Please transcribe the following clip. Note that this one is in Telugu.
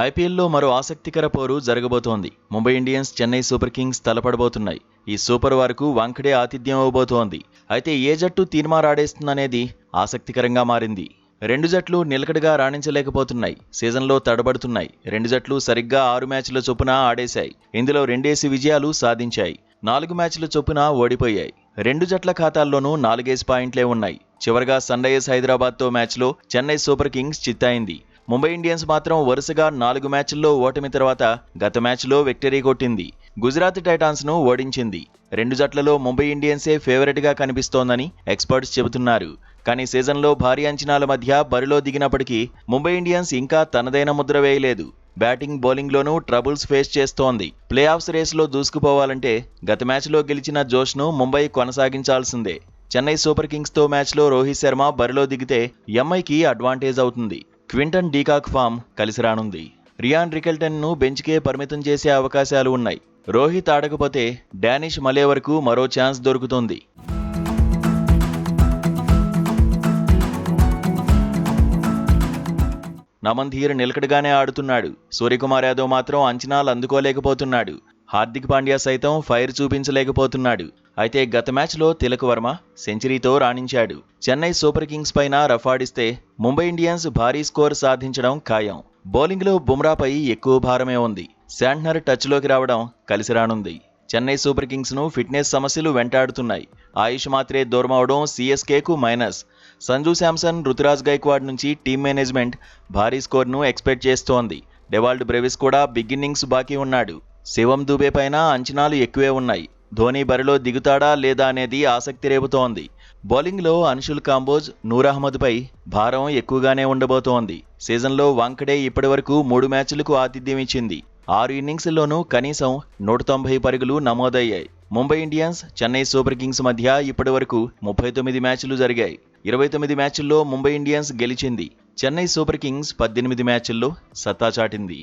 ఐపీఎల్లో మరో ఆసక్తికర పోరు జరగబోతోంది. Mumbai Indians, Chennai super kings తలపడబోతున్నాయి. ఈ సూపర్ వార్కు వాంఖడే ఆతిథ్యం ఇవ్వబోతోంది. అయితే ఏ జట్టు తీర్మారాడేస్తుందనేది ఆసక్తికరంగా మారింది. రెండు జట్లు నిలకడగా రాణించలేకపోతున్నాయి. సీజన్లో తడబడుతున్నాయి. రెండు జట్లు సరిగ్గా 6 మ్యాచ్ల చొప్పున ఆడేశాయి. ఇందులో 2 విజయాలు సాధించాయి. 4 మ్యాచ్ల చొప్పున ఓడిపోయాయి. రెండు జట్ల ఖాతాల్లోనూ 4 పాయింట్లే ఉన్నాయి. చివరగా సన్ రైజర్స్ హైదరాబాద్తో మ్యాచ్లో చెన్నై సూపర్ కింగ్స్ చిత్తయింది. ముంబై ఇండియన్స్ మాత్రం వరుసగా 4 మ్యాచ్ల్లో ఓటమి తర్వాత గత మ్యాచ్లో విక్టరీ కొట్టింది. గుజరాత్ టైటాన్స్ను ఓడించింది. రెండు జట్లలో ముంబై ఇండియన్సే ఫేవరెట్గా కనిపిస్తోందని ఎక్స్పర్ట్స్ చెబుతున్నారు. కానీ సీజన్లో భారీ అంచనాల మధ్య బరిలో దిగినప్పటికీ ముంబై ఇండియన్స్ ఇంకా తనదైన ముద్ర వేయలేదు. బ్యాటింగ్, బౌలింగ్లోనూ ట్రబుల్స్ ఫేస్ చేస్తోంది. ప్లే ఆఫ్స్ రేసులో దూసుకుపోవాలంటే గత మ్యాచ్లో గెలిచిన జోష్ను ముంబై కొనసాగించాల్సిందే. చెన్నై సూపర్ కింగ్స్తో మ్యాచ్లో రోహిత్ శర్మ బరిలో దిగితే ఎంఐకి అడ్వాంటేజ్ అవుతుంది. క్వింటన్ డీకాక్ ఫామ్ కలిసి రానుంది. రియాన్ రికెల్టన్ను బెంచ్కే పరిమితం చేసే అవకాశాలు ఉన్నాయి. రోహిత్ ఆడకపోతే డానిష్ మలేవర్కు మరో ఛాన్స్ దొరుకుతుంది. నమన్ధీర్ నిలకడగానే ఆడుతున్నాడు. సూర్యకుమార్ యాదవ్ మాత్రం అంచనాలు అందుకోలేకపోతున్నాడు. హార్దిక్ పాండ్యా సైతం ఫైర్ చూపించలేకపోతున్నాడు. అయితే గత మ్యాచ్లో తిలక్ వర్మ సెంచరీతో రాణించాడు. చెన్నై సూపర్ కింగ్స్ పైన రఫాడిస్తే ముంబై ఇండియన్స్ భారీ స్కోర్ సాధించడం ఖాయం. బౌలింగ్లో బుమ్రాపై ఎక్కువ భారమే ఉంది. శాంట్నర్ టచ్లోకి రావడం కలిసి రానుంది. చెన్నై సూపర్ కింగ్స్ను ఫిట్నెస్ సమస్యలు వెంటాడుతున్నాయి. ఆయుష్ మాత్రే దూరమవడం సీఎస్కేకు మైనస్. సంజు శాంసన్, రుతురాజ్ గైక్వాడ్ నుంచి టీమ్ మేనేజ్మెంట్ భారీ స్కోర్ను ఎక్స్పెక్ట్ చేస్తోంది. డెవాల్డ్ బ్రెవిస్ కూడా బిగ్ ఇన్నింగ్స్ బాకీ ఉన్నాడు. శివం దుబే పైన అంచనాలు ఎక్కువే ఉన్నాయి. ధోనీ బరిలో దిగుతాడా లేదా అనేది ఆసక్తి రేపుతోంది. బౌలింగ్లో అన్షుల్ కాంబోజ్, నూర్ అహ్మద్పై భారం ఎక్కువగానే ఉండబోతోంది. సీజన్లో వాంఖడే ఇప్పటివరకు 3 మ్యాచ్లకు ఆతిథ్యం ఇచ్చింది. 6 ఇన్నింగ్స్ల్లోనూ కనీసం 190 పరుగులు నమోదయ్యాయి. Mumbai Indians, Chennai super Kings మధ్య ఇప్పటివరకు 39 మ్యాచ్లు జరిగాయి. 29 మ్యాచ్ల్లో ముంబై ఇండియన్స్ గెలిచింది. చెన్నై సూపర్ కింగ్స్ 18 మ్యాచ్ల్లో సత్తా చాటింది.